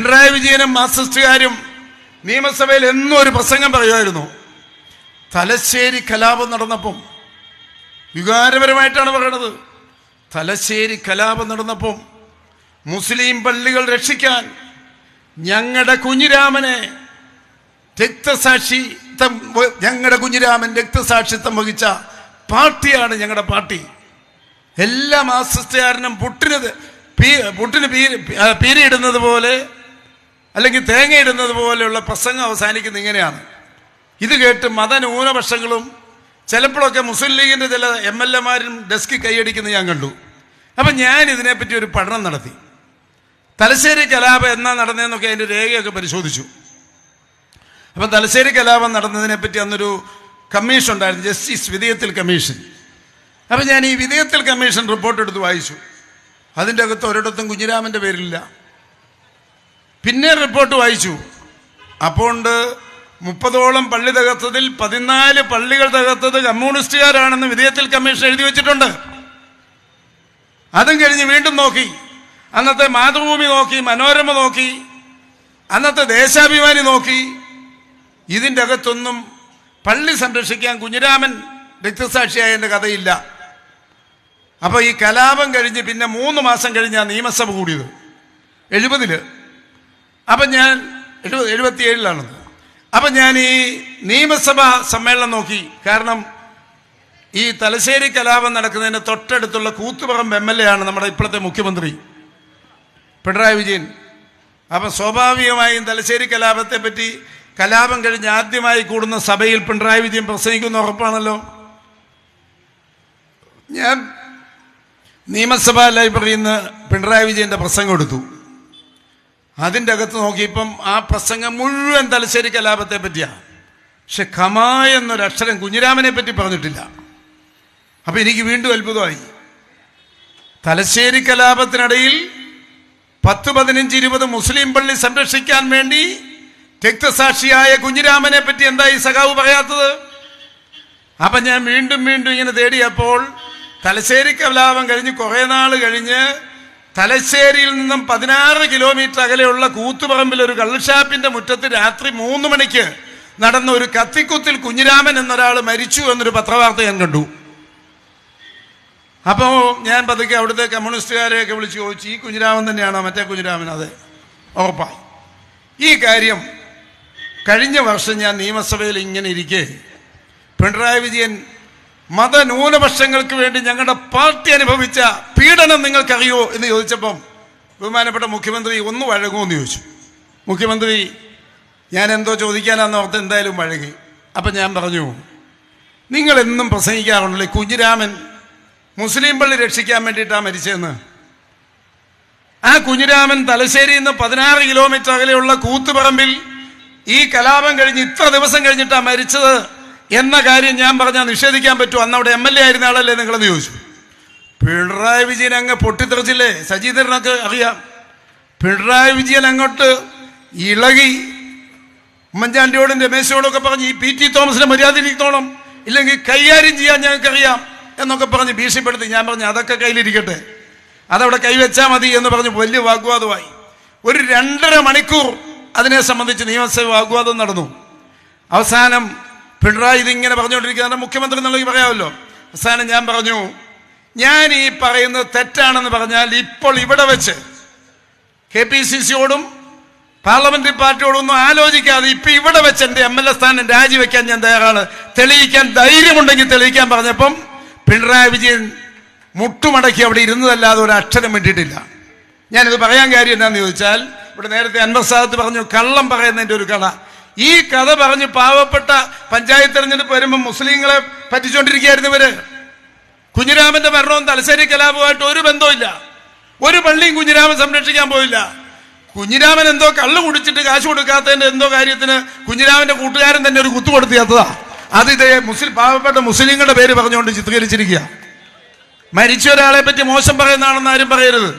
പിണറായി വിജയനും മാർക്സിസ്റ്റുകാരും നിയമസഭയിൽ എന്നും ഒരു പ്രസംഗം പറയുമായിരുന്നു. തലശ്ശേരി കലാപം നടന്നപ്പം വികാരപരമായിട്ടാണ് പറയണത്. തലശ്ശേരി കലാപം നടന്നപ്പം മുസ്ലിം പള്ളികൾ രക്ഷിക്കാൻ ഞങ്ങളുടെ കുഞ്ഞിരാമനെ ഞങ്ങളുടെ കുഞ്ഞിരാമൻ രക്തസാക്ഷിത്വം വഹിച്ച പാർട്ടിയാണ് ഞങ്ങളുടെ പാർട്ടി. എല്ലാ മാർക്സിസ്റ്റുകാരനും പുട്ടിന് പീരിയിടുന്നത് പോലെ അല്ലെങ്കിൽ തേങ്ങയിടുന്നത് പോലെയുള്ള പ്രസംഗം അവസാനിക്കുന്നത് ഇങ്ങനെയാണ്. ഇത് കേട്ട് മതന്യൂനപക്ഷങ്ങളും ചിലപ്പോഴൊക്കെ മുസ്ലിം ലീഗിൻ്റെ ചില MLA-മാരും ഡെസ്കിൽ കൈയടിക്കുന്നത് ഞാൻ കണ്ടു. അപ്പം ഞാൻ ഇതിനെപ്പറ്റി ഒരു പഠനം നടത്തി. തലശ്ശേരി കലാപം എന്നാ നടന്നതെന്നൊക്കെ അതിൻ്റെ രേഖയൊക്കെ പരിശോധിച്ചു. അപ്പം തലശ്ശേരി കലാപം നടന്നതിനെപ്പറ്റി അന്നൊരു കമ്മീഷൻ ഉണ്ടായിരുന്നു, ജസ്റ്റിസ് വിധേയത്തിൽ കമ്മീഷൻ. അപ്പം ഞാൻ ഈ വിധേയത്തിൽ കമ്മീഷൻ റിപ്പോർട്ട് എടുത്ത് വായിച്ചു. അതിൻ്റെ അകത്ത് ഒരിടത്തും കുഞ്ഞിരാമൻ്റെ പേരില്ല. പിന്നെ റിപ്പോർട്ട് വായിച്ചു. അപ്പോൾ 30ഓളം പള്ളി തകർത്തതിൽ 14 പള്ളികൾ തകർത്തത് കമ്മ്യൂണിസ്റ്റുകാരാണെന്ന് വിധേയത്തിൽ കമ്മീഷൻ എഴുതി വെച്ചിട്ടുണ്ട്. അതും കഴിഞ്ഞ് വീണ്ടും നോക്കി. അന്നത്തെ മാതൃഭൂമി നോക്കി, മനോരമ നോക്കി, അന്നത്തെ ദേശാഭിമാനി നോക്കി. ഇതിൻ്റെ അകത്തൊന്നും പള്ളി സംരക്ഷിക്കാൻ കുഞ്ഞിരാമൻ രക്തസാക്ഷിയായതിൻ്റെ കഥയില്ല. അപ്പോൾ ഈ കലാപം കഴിഞ്ഞ് പിന്നെ 3 മാസം കഴിഞ്ഞാണ് നിയമസഭ കൂടിയത്, 70. അപ്പം ഞാൻ 77 അപ്പം ഞാൻ ഈ നിയമസഭാ സമ്മേളനം നോക്കി. കാരണം ഈ തലശ്ശേരി കലാപം നടക്കുന്നതിന് തൊട്ടടുത്തുള്ള കൂത്തുപറമ്പ് MLA ആണ് നമ്മുടെ ഇപ്പോഴത്തെ മുഖ്യമന്ത്രി പിണറായി വിജയൻ. അപ്പം സ്വാഭാവികമായും തലശ്ശേരി കലാപത്തെ പറ്റി കലാപം കഴിഞ്ഞ് ആദ്യമായി കൂടുന്ന സഭയിൽ പിണറായി വിജയൻ പ്രസംഗിക്കുന്ന ഉറപ്പാണല്ലോ. ഞാൻ നിയമസഭാ ലൈബ്രറിയിൽ നിന്ന് പിണറായി വിജയൻ്റെ പ്രസംഗം എടുത്തു. അതിൻ്റെ അകത്ത് നോക്കിയപ്പം ആ പ്രസംഗം മുഴുവൻ തലശ്ശേരി കലാപത്തെ പറ്റിയാണ്. പക്ഷെ ഖമാ എന്നൊരക്ഷരം കുഞ്ഞിരാമനെ പറ്റി പറഞ്ഞിട്ടില്ല. അപ്പം എനിക്ക് വീണ്ടും അത്ഭുതമായി. തലശ്ശേരി കലാപത്തിനിടയിൽ 10, 15, 20 മുസ്ലിം പള്ളി സംരക്ഷിക്കാൻ വേണ്ടി രക്തസാക്ഷിയായ കുഞ്ഞിരാമനെ പറ്റി എന്താ ഈ സഖാവ് പറയാത്തത്? അപ്പം ഞാൻ വീണ്ടും ഇങ്ങനെ തേടിയപ്പോൾ തലശ്ശേരി കലാപം കഴിഞ്ഞ് കുറേ നാൾ കഴിഞ്ഞ് തലശ്ശേരിയിൽ നിന്നും 16 കിലോമീറ്റർ അകലെയുള്ള കൂത്തുപറമ്പിൽ ഒരു കള്ളുഷാപ്പിന്റെ മുറ്റത്ത് രാത്രി 3 മണിക്ക് നടന്ന ഒരു കത്തിക്കുത്തിൽ കുഞ്ഞിരാമൻ എന്നൊരാൾ മരിച്ചു എന്നൊരു പത്രവാർത്ത ഞാൻ കണ്ടു. അപ്പോൾ ഞാൻ പതുക്കെ അവിടുത്തെ കമ്മ്യൂണിസ്റ്റുകാരെയൊക്കെ വിളിച്ച് ചോദിച്ചു, ഈ കുഞ്ഞിരാമൻ തന്നെയാണോ? മറ്റേ കുഞ്ഞിരാമൻ? അതെ, ഉറപ്പായി. ഈ കാര്യം കഴിഞ്ഞ വർഷം ഞാൻ നിയമസഭയിൽ ഇങ്ങനെ ഇരിക്കെ പിണറായി വിജയൻ മതന്യൂനപക്ഷങ്ങൾക്ക് വേണ്ടി ഞങ്ങളുടെ പാർട്ടി അനുഭവിച്ച പീഡനം നിങ്ങൾക്കറിയോ എന്ന് ചോദിച്ചപ്പം ബഹുമാനപ്പെട്ട മുഖ്യമന്ത്രി ഒന്ന് വഴങ്ങുമെന്ന് ചോദിച്ചു. മുഖ്യമന്ത്രി ഞാൻ എന്തോ ചോദിക്കാനാന്ന് ഓർത്ത് എന്തായാലും വഴങ്ങി. അപ്പം ഞാൻ പറഞ്ഞു, നിങ്ങളെന്നും പ്രസംഗിക്കാറുണ്ടല്ലേ കുഞ്ഞിരാമൻ മുസ്ലിം പള്ളി രക്ഷിക്കാൻ വേണ്ടിയിട്ടാണ് മരിച്ചതെന്ന്. ആ കുഞ്ഞിരാമൻ തലശ്ശേരിയിൽ നിന്ന് 16 കിലോമീറ്റർ അകലെയുള്ള കൂത്തുപറമ്പിൽ ഈ കലാപം കഴിഞ്ഞ് ഇത്ര ദിവസം കഴിഞ്ഞിട്ടാണ് മരിച്ചത് എന്ന കാര്യം ഞാൻ പറഞ്ഞാൽ നിഷേധിക്കാൻ പറ്റുമോ? അന്ന് അവിടെ MLA ആയിരുന്ന ആളല്ലേ നിങ്ങളെന്ന് ചോദിച്ചു. പിണറായി വിജയൻ അങ്ങ് പൊട്ടിത്തെറിച്ചില്ലേ? സജീന്ദ്രനൊക്കെ അറിയാം. പിണറായി വിജയൻ അങ്ങോട്ട് ഇളകി ഉമ്മൻചാണ്ടിയോടും രമേശോടും ഒക്കെ പറഞ്ഞ് ഈ PT തോമസിനെ മര്യാദയിരിക്കത്തോളം, ഇല്ലെങ്കിൽ കൈകാര്യം ചെയ്യാൻ ഞങ്ങൾക്കറിയാം എന്നൊക്കെ പറഞ്ഞ് ഭീഷണിപ്പെടുത്തി. ഞാൻ പറഞ്ഞു അതൊക്കെ കയ്യിലിരിക്കട്ടെ, അതവിടെ കൈവച്ചാൽ മതി എന്ന് പറഞ്ഞ് വലിയ വാഗ്വാദമായി. ഒരു 2.5 മണിക്കൂർ അതിനെ സംബന്ധിച്ച് നിയമസഭ വാഗ്വാദം നടന്നു. അവസാനം പിണറായി ഇതിങ്ങനെ പറഞ്ഞുകൊണ്ടിരിക്കുന്ന മുഖ്യമന്ത്രി എന്നുള്ളത് പറയാമല്ലോ. അവസാനം ഞാൻ പറഞ്ഞു, ഞാൻ ഈ പറയുന്നത് തെറ്റാണെന്ന് പറഞ്ഞാൽ ഇപ്പോൾ ഇവിടെ വെച്ച് KPCC-യോടും പാർലമെന്ററി പാർട്ടിയോടും ഒന്നും ആലോചിക്കാതെ ഇപ്പം ഇവിടെ വെച്ച് എൻ്റെ MLA സ്ഥാനം രാജിവെക്കാൻ ഞാൻ തയ്യാറാണ്, തെളിയിക്കാൻ ധൈര്യമുണ്ടെങ്കിൽ തെളിയിക്കാൻ പറഞ്ഞപ്പം പിണറായി വിജയൻ മുട്ടുമടക്കി അവിടെ ഇരുന്നതല്ലാതെ ഒരു അക്ഷരം വേണ്ടിയിട്ടില്ല. ഞാനിത് പറയാൻ കാര്യം എന്താണെന്ന് ചോദിച്ചാൽ, ഇവിടെ നേരത്തെ അൻവർ സാദത്ത് പറഞ്ഞു കള്ളം പറയുന്നതിൻ്റെ ഒരു കഥ. ഈ കഥ പറഞ്ഞ് പാവപ്പെട്ട പഞ്ചായത്ത് തെരഞ്ഞെടുപ്പ് വരുമ്പോൾ മുസ്ലിങ്ങളെ പറ്റിച്ചുകൊണ്ടിരിക്കുകയായിരുന്നു ഇവര്. കുഞ്ഞിരാമന്റെ മരണവും തലശ്ശേരി കലാപവുമായിട്ട് ഒരു ബന്ധവുമില്ല. ഒരു പള്ളിയും കുഞ്ഞിരാമൻ സംരക്ഷിക്കാൻ പോയില്ല. കുഞ്ഞിരാമൻ എന്തോ കള്ളു കുടിച്ചിട്ട് കാശ് കൊടുക്കാത്തതിന്റെ എന്തോ കാര്യത്തിന് കുഞ്ഞിരാമന്റെ കൂട്ടുകാരൻ തന്നെ ഒരു കുത്തു കൊടുത്തിയാത്തതാ. അത് ഇതേ പാവപ്പെട്ട മുസ്ലിങ്ങളുടെ പേര് പറഞ്ഞുകൊണ്ട് ചിത്രീകരിച്ചിരിക്കുക. മരിച്ച ഒരാളെ പറ്റി മോശം പറയുന്നതാണെന്ന് ആരും പറയരുത്,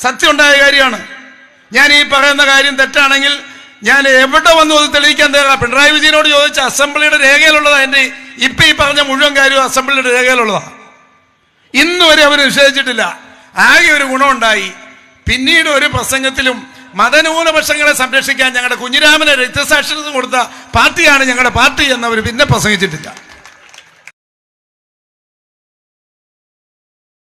സത്യം ഉണ്ടായ കാര്യമാണ്. ഞാൻ ഈ പറയുന്ന കാര്യം തെറ്റാണെങ്കിൽ ഞാൻ എവിടെ വന്നു അത് തെളിയിക്കാൻ തയ്യാറാ. പിണറായി വിജയനോട് ചോദിച്ച അസംബ്ലിയുടെ രേഖയിലുള്ളതാ. എൻ്റെ ഇപ്പം ഈ പറഞ്ഞ മുഴുവൻ കാര്യവും അസംബ്ലിയുടെ രേഖയിലുള്ളതാ. ഇന്നുവരെ അവർ നിഷേധിച്ചിട്ടില്ല. ആകെ ഒരു ഗുണമുണ്ടായി, പിന്നീട് ഒരു പ്രസംഗത്തിലും മതന്യൂനപക്ഷങ്ങളെ സംരക്ഷിക്കാൻ ഞങ്ങളുടെ കുഞ്ഞിരാമന് രക്തസാക്ഷിത്വം കൊടുത്ത പാർട്ടിയാണ് ഞങ്ങളുടെ പാർട്ടി എന്നവർ പിന്നെ പ്രസംഗിച്ചിട്ടില്ല.